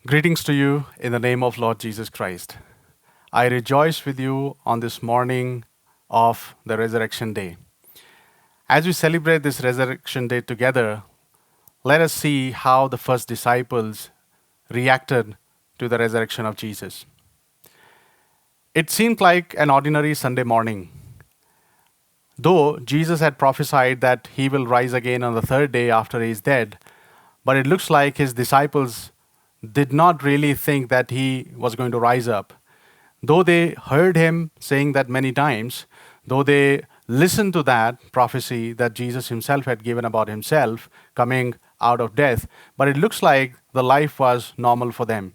Greetings to you in the name of Lord Jesus Christ. I rejoice with you on this morning of the Resurrection Day. As we celebrate this Resurrection Day together, let us see how the first disciples reacted to the resurrection of Jesus. It seemed like an ordinary Sunday morning. Though Jesus had prophesied that he will rise again on the third day after he is dead, but it looks like his disciples did not really think that he was going to rise up. Though they heard him saying that many times, though they listened to that prophecy that Jesus himself had given about himself coming out of death, but it looks like the life was normal for them.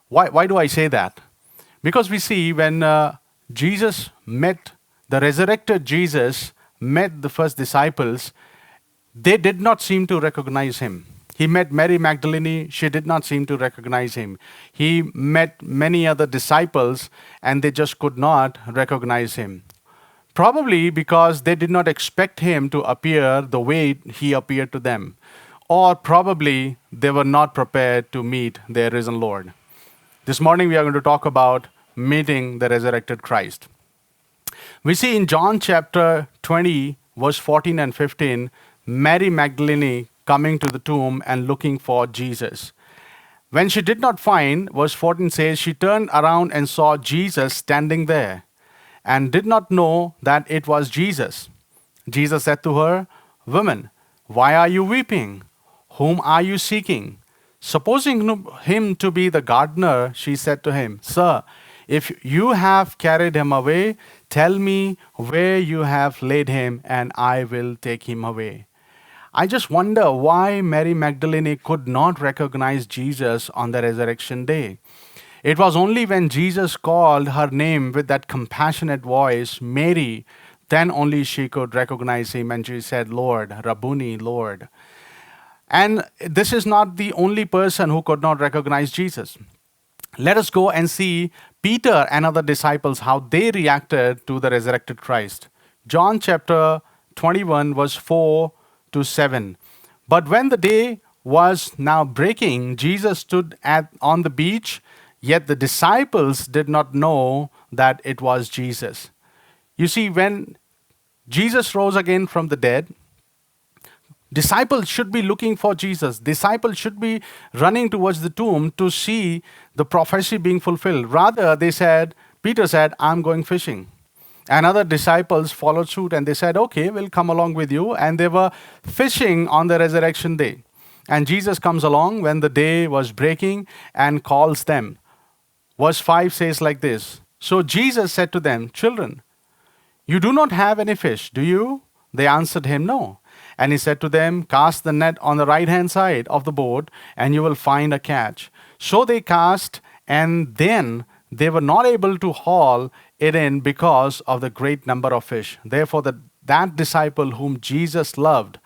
Why do I say that? Because we see when Jesus met, the resurrected Jesus met the first disciples, they did not seem to recognize him. He met Mary Magdalene, she did not seem to recognize him. He met many other disciples, and they just could not recognize him. Probably because they did not expect him to appear the way he appeared to them. Or probably they were not prepared to meet their risen Lord. This morning we are going to talk about meeting the resurrected Christ. We see in John chapter 20, verse 14 and 15, Mary Magdalene coming to the tomb and looking for Jesus. When she did not find, verse 14 says, she turned around and saw Jesus standing there and did not know that it was Jesus. Jesus said to her, "Woman, why are you weeping? Whom are you seeking?" Supposing him to be the gardener, she said to him, "Sir, if you have carried him away, tell me where you have laid him, and I will take him away." I just wonder why Mary Magdalene could not recognize Jesus on the resurrection day. It was only when Jesus called her name with that compassionate voice, Mary, then only she could recognize him, and she said, "Lord, Rabboni, Lord." And this is not the only person who could not recognize Jesus. Let us go and see Peter and other disciples, how they reacted to the resurrected Christ. John chapter 21, verse 4 to 7. But when the day was now breaking, Jesus stood on the beach, yet the disciples did not know that it was Jesus. You see, when Jesus rose again from the dead, disciples should be looking for Jesus. Disciples should be running towards the tomb to see the prophecy being fulfilled. Rather, Peter said, "I'm going fishing." And other disciples followed suit and they said, "Okay, we'll come along with you." And they were fishing on the resurrection day. And Jesus comes along when the day was breaking and calls them. Verse 5 says like this: "So Jesus said to them, 'Children, you do not have any fish, do you?' They answered him, 'No.' And he said to them, 'Cast the net on the right hand side of the boat, and you will find a catch.' So they cast, and then they were not able to haul it in because of the great number of fish. Therefore, that disciple whom Jesus loved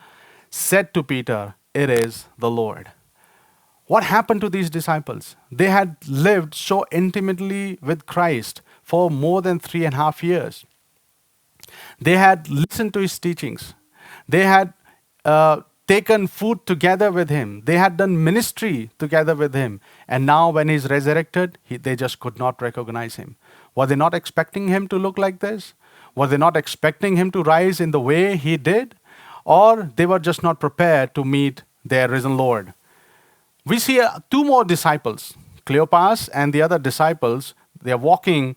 said to Peter, 'It is the Lord.'" What happened to these disciples? They had lived so intimately with Christ for more than 3.5 years. They had listened to his teachings. They had taken food together with him. They had done ministry together with him. And now, when he's resurrected, they just could not recognize him. Were they not expecting him to look like this? Were they not expecting him to rise in the way he did? Or they were just not prepared to meet their risen Lord? We see two more disciples, Cleopas and the other disciples. They are walking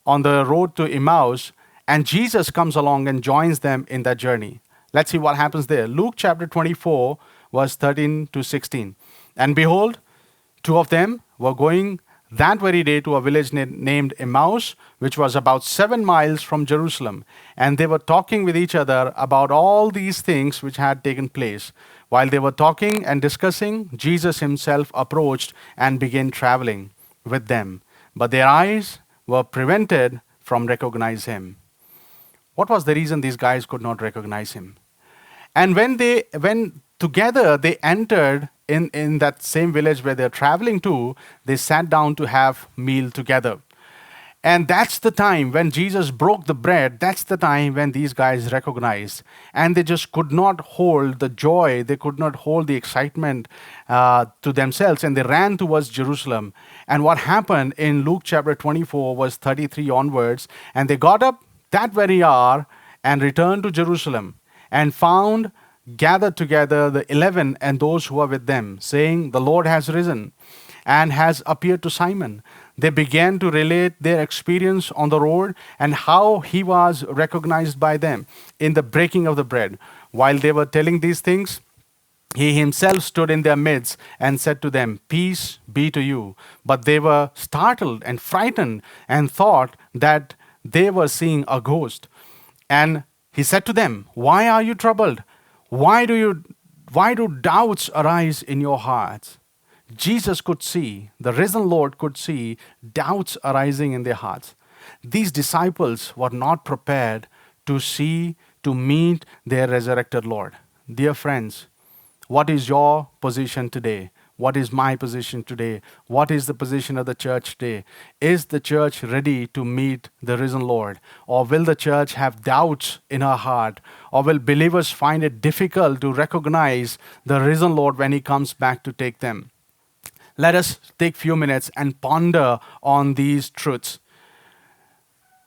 on the road to Emmaus, and Jesus comes along and joins them in that journey. Let's see what happens there. Luke chapter 24, verse 13 to 16. "And behold, two of them were going that very day to a village named Emmaus, which was about 7 miles from Jerusalem. And they were talking with each other about all these things which had taken place. While they were talking and discussing, Jesus himself approached and began traveling with them. But their eyes were prevented from recognizing him." What was the reason these guys could not recognize him? And when together they entered in that same village where they're traveling to, they sat down to have meal together. And that's the time when Jesus broke the bread. That's the time when these guys recognized. And they just could not hold the joy, they could not hold the excitement to themselves. And they ran towards Jerusalem. And what happened in Luke chapter 24, verse 33 onwards, and they got up that very hour and returned to Jerusalem and found gathered together the 11 and those who were with them, saying, "The Lord has risen and has appeared to Simon." They began to relate their experience on the road and how he was recognized by them in the breaking of the bread. While they were telling these things, he himself stood in their midst and said to them, "Peace be to you." But they were startled and frightened and thought that they were seeing a ghost. And he said to them, "Why are you troubled? Why do doubts arise in your hearts?" Jesus could see, the risen Lord could see doubts arising in their hearts. These disciples were not prepared to see, to meet their resurrected Lord. Dear friends, what is your position today? What is my position today? What is the position of the church today? Is the church ready to meet the risen Lord? Or will the church have doubts in her heart? Or will believers find it difficult to recognize the risen Lord when he comes back to take them? Let us take a few minutes and ponder on these truths.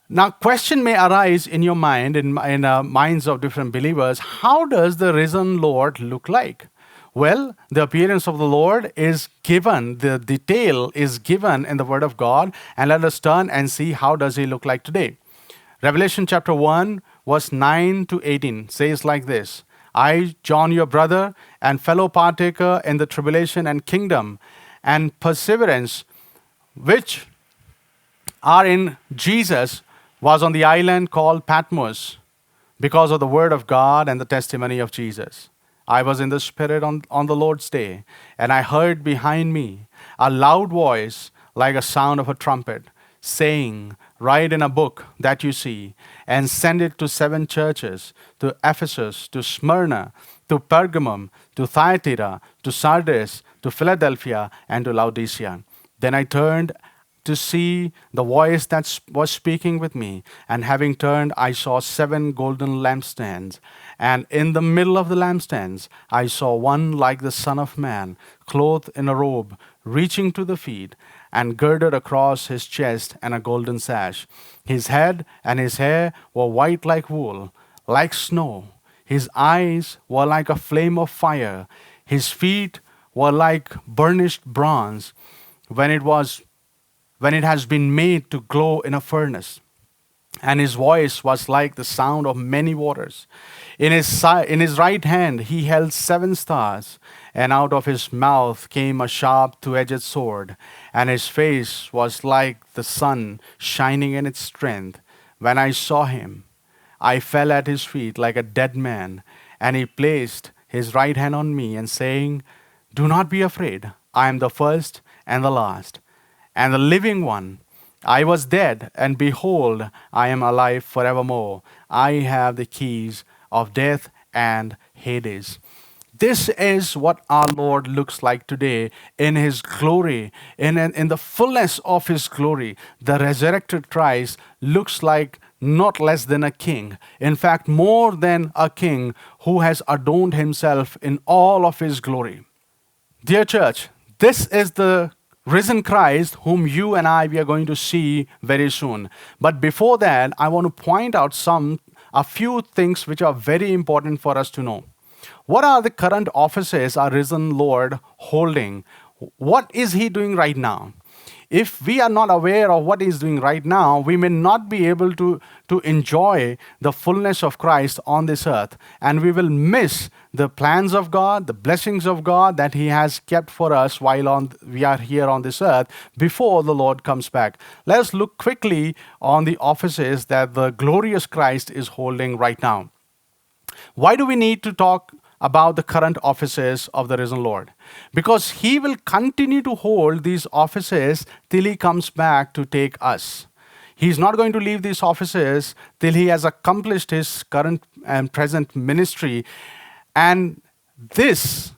Now, question may arise in your mind, in minds of different believers. How does the risen Lord look like? Well, the appearance of the Lord is given, the detail is given in the Word of God, and let us turn and see how does he look like today. Revelation chapter 1, verse 9 to 18 says like this: "I, John, your brother and fellow partaker in the tribulation and kingdom and perseverance which are in Jesus, was on the island called Patmos because of the word of God and the testimony of Jesus. I was in the Spirit on the Lord's day, and I heard behind me a loud voice like a sound of a trumpet, saying, 'Write in a book that you see, and send it to 7 churches, to Ephesus, to Smyrna, to Pergamum, to Thyatira, to Sardis, to Philadelphia, and to Laodicea.' Then I turned to see the voice that was speaking with me. And having turned, I saw 7 golden lampstands. And in the middle of the lampstands, I saw one like the Son of Man, clothed in a robe, reaching to the feet, and girded across his chest and a golden sash. His head and his hair were white like wool, like snow. His eyes were like a flame of fire. His feet were like burnished bronze when it has been made to glow in a furnace. And his voice was like the sound of many waters. In his right hand he held 7 stars, and out of his mouth came a sharp 2-edged sword, and his face was like the sun shining in its strength. When I saw him, I fell at his feet like a dead man, and he placed his right hand on me, and saying, 'Do not be afraid. I am the first and the last, and the living one. I was dead, and behold, I am alive forevermore. I have the keys of death and Hades.'" This is what our Lord looks like today in his glory, in the fullness of his glory. The resurrected Christ looks like not less than a king. In fact, more than a king who has adorned himself in all of his glory. Dear church, this is the risen Christ whom you and we are going to see very soon. But before that, I want to point out a few things which are very important for us to know. What are the current offices our risen Lord holding? What is he doing right now? If we are not aware of what he's doing right now, we may not be able to enjoy the fullness of Christ on this earth. And we will miss the plans of God, the blessings of God that he has kept for us while we are here on this earth before the Lord comes back. Let us look quickly on the offices that the glorious Christ is holding right now. Why do we need to talk about the current offices of the risen Lord? Because he will continue to hold these offices till he comes back to take us. He's not going to leave these offices till he has accomplished his current and present ministry. And this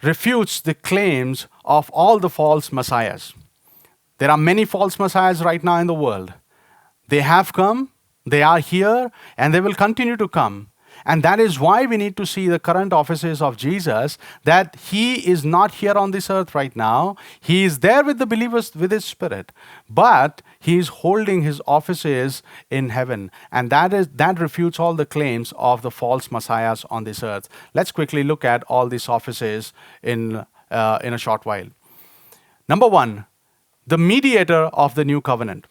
refutes the claims of all the false messiahs. There are many false messiahs right now in the world. They have come, they are here, and they will continue to come. And that is why we need to see the current offices of Jesus, that he is not here on this earth right now. He is there with the believers with his spirit, but he is holding his offices in heaven. And that refutes all the claims of the false messiahs on this earth. Let's quickly look at all these offices in a short while. Number one, the mediator of the new covenant.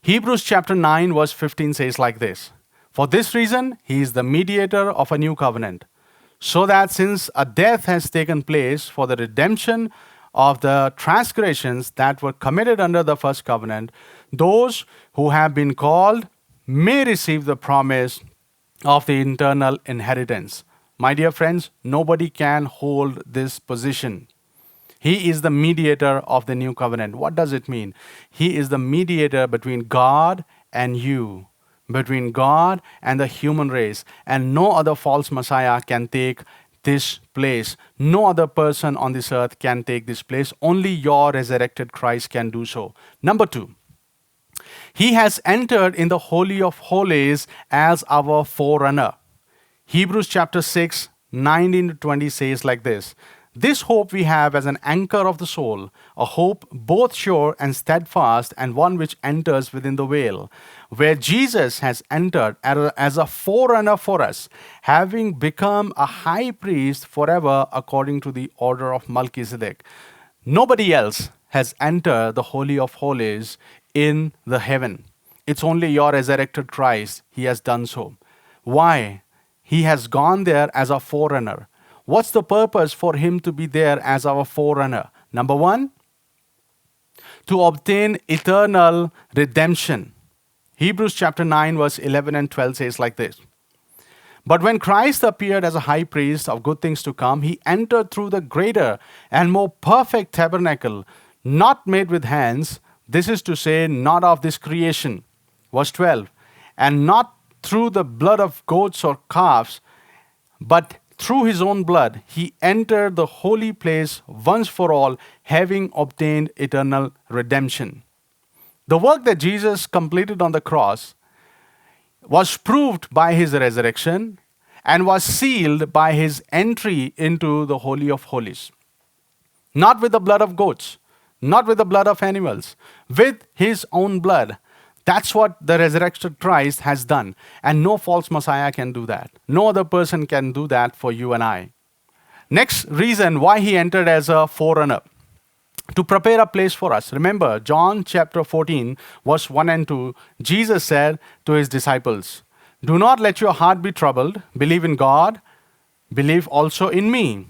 Hebrews chapter 9 verse 15 says like this: "For this reason, he is the mediator of a new covenant, so that since a death has taken place for the redemption of the transgressions that were committed under the first covenant, those who have been called may receive the promise of the eternal inheritance." My dear friends, nobody can hold this position. He is the mediator of the new covenant. What does it mean? He is the mediator between God and you, between God and the human race. And no other false Messiah can take this place. No other person on this earth can take this place. Only your resurrected Christ can do so. Number two, he has entered in the Holy of Holies as our forerunner. Hebrews chapter 6, 19 to 20 says like this: "This hope we have as an anchor of the soul, a hope both sure and steadfast, and one which enters within the veil, where Jesus has entered as a forerunner for us, having become a high priest forever according to the order of Melchizedek." Nobody else has entered the Holy of Holies in the heaven. It's only your resurrected Christ. He has done so. Why? He has gone there as a forerunner. What's the purpose for him to be there as our forerunner? Number one, to obtain eternal redemption. Hebrews chapter 9 verse 11 and 12 says like this: "But when Christ appeared as a high priest of good things to come, he entered through the greater and more perfect tabernacle, not made with hands, this is to say, not of this creation." Verse 12, "And not through the blood of goats or calves, but through his own blood, he entered the holy place once for all, having obtained eternal redemption." The work that Jesus completed on the cross was proved by his resurrection and was sealed by his entry into the Holy of Holies. Not with the blood of goats, not with the blood of animals, with his own blood. That's what the resurrected Christ has done. And no false Messiah can do that. No other person can do that for you and I. Next reason why he entered as a forerunner: to prepare a place for us. Remember, John chapter 14, verse 1 and 2, Jesus said to his disciples, "Do not let your heart be troubled. Believe in God. Believe also in me.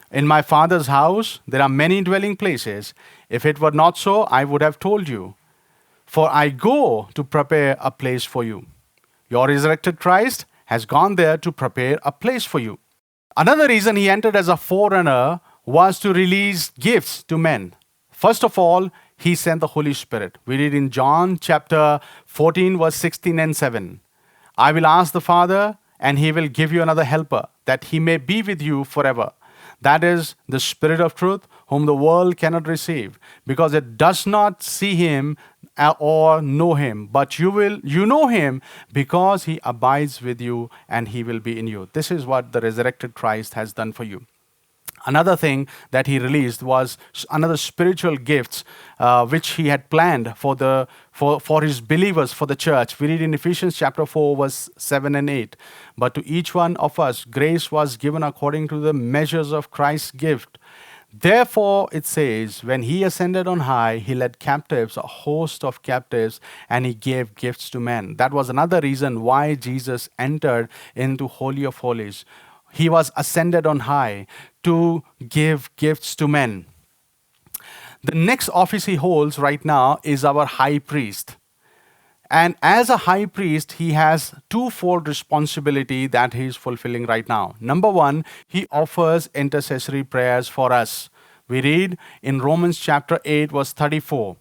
In my Father's house there are many dwelling places. If it were not so, I would have told you. For I go to prepare a place for you." Your resurrected Christ has gone there to prepare a place for you. Another reason he entered as a forerunner was to release gifts to men. First of all, he sent the Holy Spirit. We read in John chapter 14, verse 16 and 7. "I will ask the Father, and he will give you another helper, that he may be with you forever. That is the Spirit of truth, whom the world cannot receive, because it does not see him or know him. But you know him, because he abides with you and he will be in you." This is what the resurrected Christ has done for you. Another thing that he released was another spiritual gifts which he had planned for his believers, for the church. We read in Ephesians chapter 4, verse 7 and 8. "But to each one of us grace was given according to the measures of Christ's gift. Therefore, it says, when he ascended on high, he led captives, a host of captives, and he gave gifts to men." That was another reason why Jesus entered into Holy of Holies. He was ascended on high to give gifts to men. The next office he holds right now is our high priest. And as a high priest, he has twofold responsibility that he is fulfilling right now. Number one, he offers intercessory prayers for us. We read in Romans chapter 8, verse 34.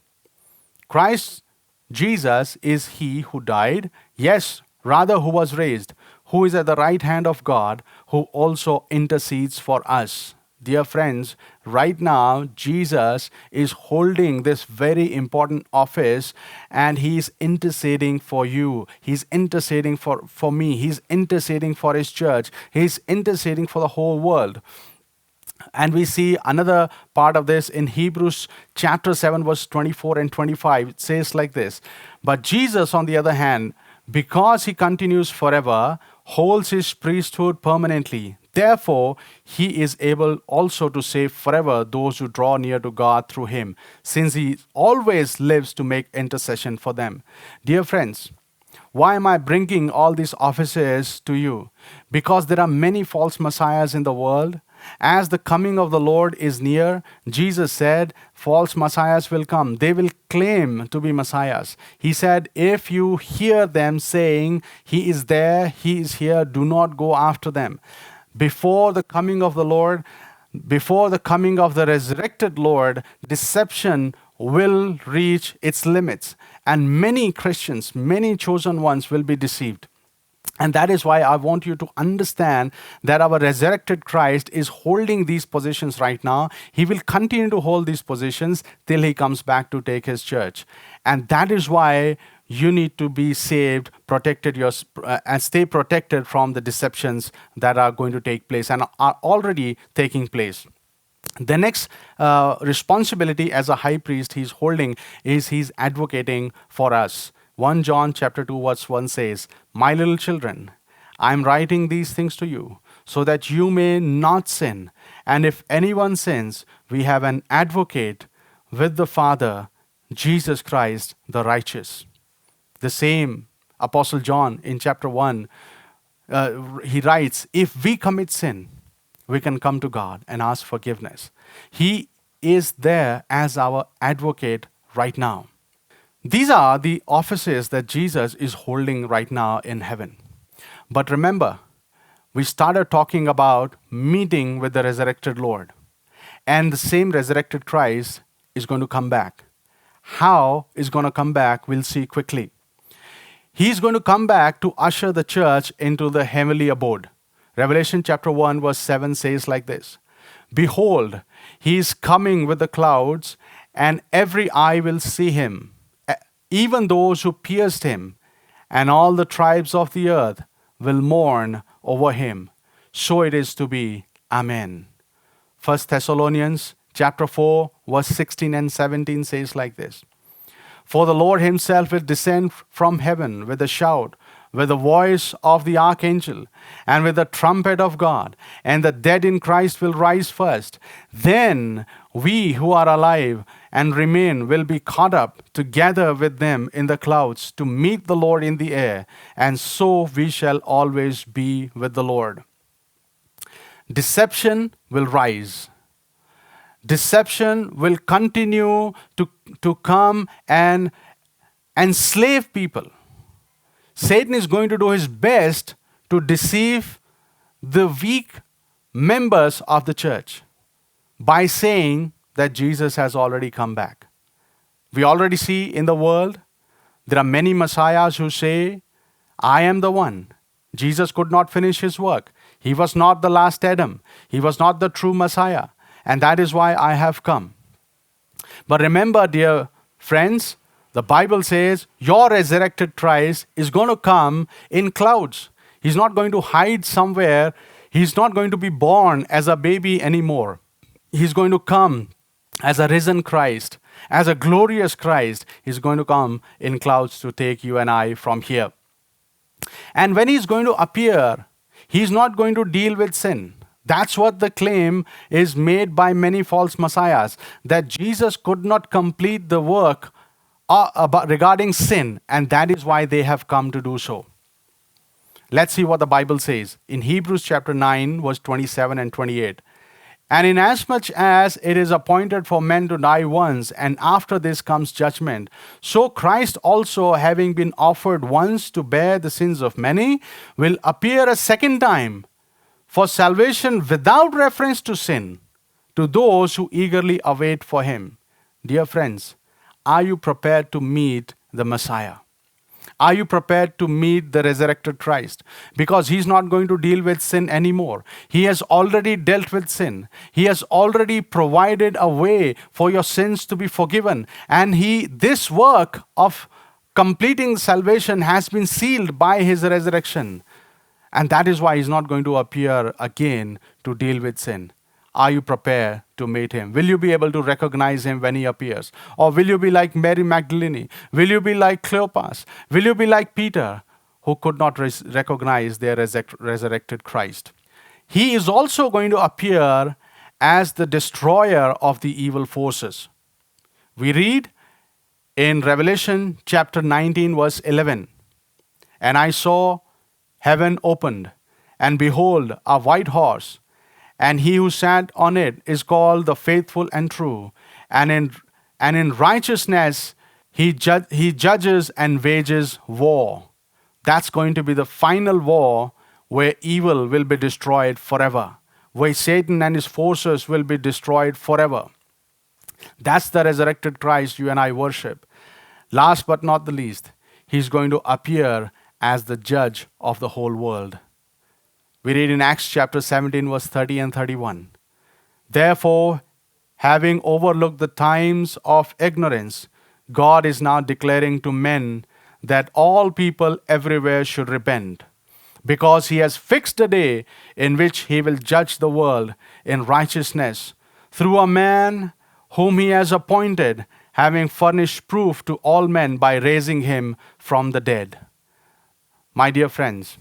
"Christ Jesus is he who died, yes, rather who was raised, who is at the right hand of God, who also intercedes for us." Dear friends, right now, Jesus is holding this very important office and he's interceding for you. He's interceding for me. He's interceding for his church. He's interceding for the whole world. And we see another part of this in Hebrews chapter 7, verse 24 and 25. It says like this: But Jesus, on the other hand, because he continues forever, holds his priesthood permanently. Therefore, he is able also to save forever those who draw near to God through him, since he always lives to make intercession for them. Dear friends, why am I bringing all these offices to you? Because there are many false messiahs in the world. As the coming of the Lord is near, Jesus said, false messiahs will come. They will claim to be messiahs. He said, if you hear them saying, he is there, he is here, do not go after them. Before the coming of the Lord, before the coming of the resurrected Lord, deception will reach its limits. And many Christians, many chosen ones will be deceived. And that is why I want you to understand that our resurrected Christ is holding these positions right now. He will continue to hold these positions till he comes back to take his church. And that is why you need to be saved, protected, and stay protected from the deceptions that are going to take place and are already taking place. The next responsibility as a high priest he's holding is he's advocating for us. 1 John chapter 2 verse 1 says, My little children, I am writing these things to you so that you may not sin. And if anyone sins, we have an advocate with the Father, Jesus Christ the righteous. The same Apostle John in chapter 1, he writes, if we commit sin, we can come to God and ask forgiveness. He is there as our advocate right now. These are the offices that Jesus is holding right now in heaven. But remember, we started talking about meeting with the resurrected Lord. And the same resurrected Christ is going to come back. How is going to come back, we'll see quickly. He's going to come back to usher the church into the heavenly abode. Revelation chapter 1 verse 7 says like this: Behold, he is coming with the clouds, and every eye will see him, even those who pierced him, and all the tribes of the earth will mourn over him. So it is to be. Amen. 1 Thessalonians chapter 4 verse 16 and 17 says like this: For the Lord himself will descend from heaven with a shout, with the voice of the archangel, and with the trumpet of God, and the dead in Christ will rise first. Then we who are alive and remain will be caught up together with them in the clouds to meet the Lord in the air, and so we shall always be with the Lord. Deception will rise. Deception will continue to come and enslave people. Satan is going to do his best to deceive the weak members of the church by saying that Jesus has already come back. We already see in the world, there are many messiahs who say, I am the one. Jesus could not finish his work. He was not the last Adam. He was not the true Messiah. And that is why I have come. But remember, dear friends, the Bible says your resurrected Christ is going to come in clouds. He's not going to hide somewhere. He's not going to be born as a baby anymore. He's going to come as a risen Christ, as a glorious Christ. He's going to come in clouds to take you and I from here. And when he's going to appear, he's not going to deal with sin. That's what the claim is made by many false messiahs, that Jesus could not complete the work regarding sin, and that is why they have come to do so. Let's see what the Bible says in Hebrews chapter 9, verse 27 and 28. And inasmuch as it is appointed for men to die once, and after this comes judgment, so Christ also, having been offered once to bear the sins of many, will appear a second time for salvation without reference to sin, to those who eagerly await for him. Dear friends, are you prepared to meet the Messiah? Are you prepared to meet the resurrected Christ? Because he's not going to deal with sin anymore. He has already dealt with sin. He has already provided a way for your sins to be forgiven. And this work of completing salvation has been sealed by his resurrection. And that is why he's not going to appear again to deal with sin. Are you prepared to meet him? Will you be able to recognize him when he appears? Or will you be like Mary Magdalene? Will you be like Cleopas? Will you be like Peter, who could not recognize their resurrected Christ? He is also going to appear as the destroyer of the evil forces. We read in Revelation chapter 19, verse 11, "And I saw heaven opened, and behold, a white horse, and he who sat on it is called the faithful and true. And in righteousness he judges and wages war." That's going to be the final war where evil will be destroyed forever, where Satan and his forces will be destroyed forever. That's the resurrected Christ you and I worship. Last but not the least, he's going to appear as the judge of the whole world. We read in Acts chapter 17, verse 30 and 31. "Therefore, having overlooked the times of ignorance, God is now declaring to men that all people everywhere should repent, because he has fixed a day in which he will judge the world in righteousness through a man whom he has appointed, having furnished proof to all men by raising him from the dead." My dear friends,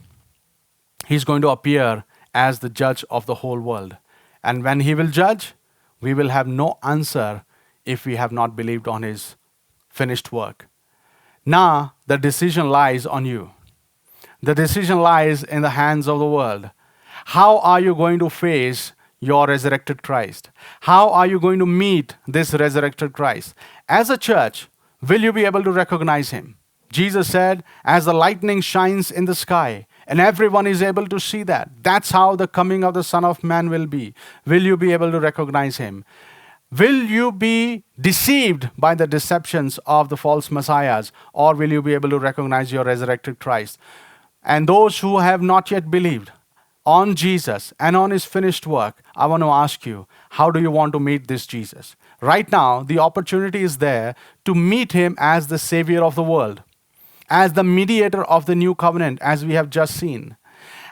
he's going to appear as the judge of the whole world. And when he will judge, we will have no answer if we have not believed on his finished work. Now, the decision lies on you. The decision lies in the hands of the world. How are you going to face your resurrected Christ? How are you going to meet this resurrected Christ? As a church, will you be able to recognize him? Jesus said, "As the lightning shines in the sky," and everyone is able to see that. That's how the coming of the Son of Man will be. Will you be able to recognize him? Will you be deceived by the deceptions of the false messiahs, or will you be able to recognize your resurrected Christ? And those who have not yet believed on Jesus and on his finished work, I want to ask you, how do you want to meet this Jesus? Right now, the opportunity is there to meet him as the Savior of the world, as the mediator of the new covenant, as we have just seen.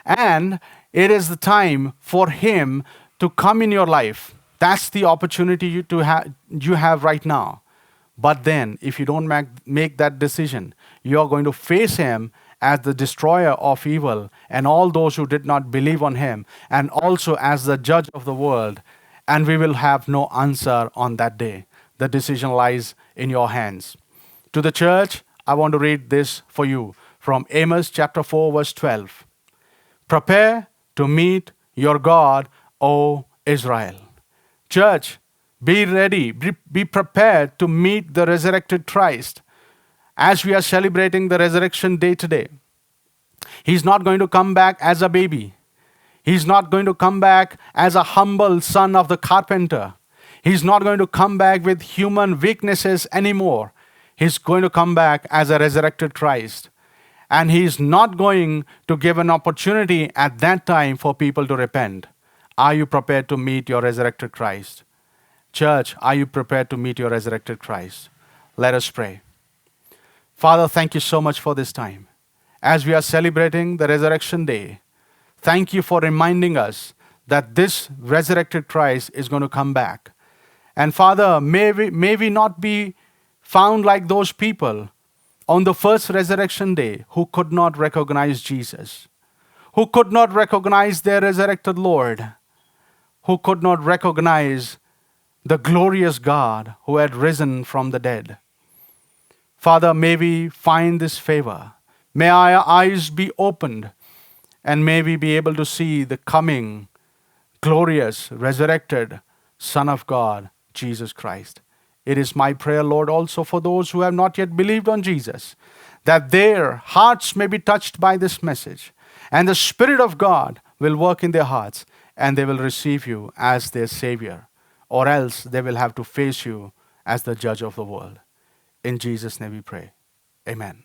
And it is the time for him to come in your life. That's the opportunity you have right now. But then, if you don't make that decision, you're going to face him as the destroyer of evil and all those who did not believe on him, and also as the judge of the world. And we will have no answer on that day. The decision lies in your hands. To the church, I want to read this for you from Amos chapter 4, verse 12. "Prepare to meet your God, O Israel." Church, be ready, be prepared to meet the resurrected Christ. As we are celebrating the resurrection day today, he's not going to come back as a baby. He's not going to come back as a humble son of the carpenter. He's not going to come back with human weaknesses anymore. He's going to come back as a resurrected Christ. And he's not going to give an opportunity at that time for people to repent. Are you prepared to meet your resurrected Christ? Church, are you prepared to meet your resurrected Christ? Let us pray. Father, thank you so much for this time. As we are celebrating the resurrection day, thank you for reminding us that this resurrected Christ is going to come back. And Father, may we not be found like those people on the first resurrection day who could not recognize Jesus, who could not recognize their resurrected Lord, who could not recognize the glorious God who had risen from the dead. Father, may we find this favor. May our eyes be opened, and may we be able to see the coming, glorious, resurrected Son of God, Jesus Christ. It is my prayer, Lord, also for those who have not yet believed on Jesus, that their hearts may be touched by this message, and the Spirit of God will work in their hearts, and they will receive you as their Savior, or else they will have to face you as the judge of the world. In Jesus' name we pray. Amen.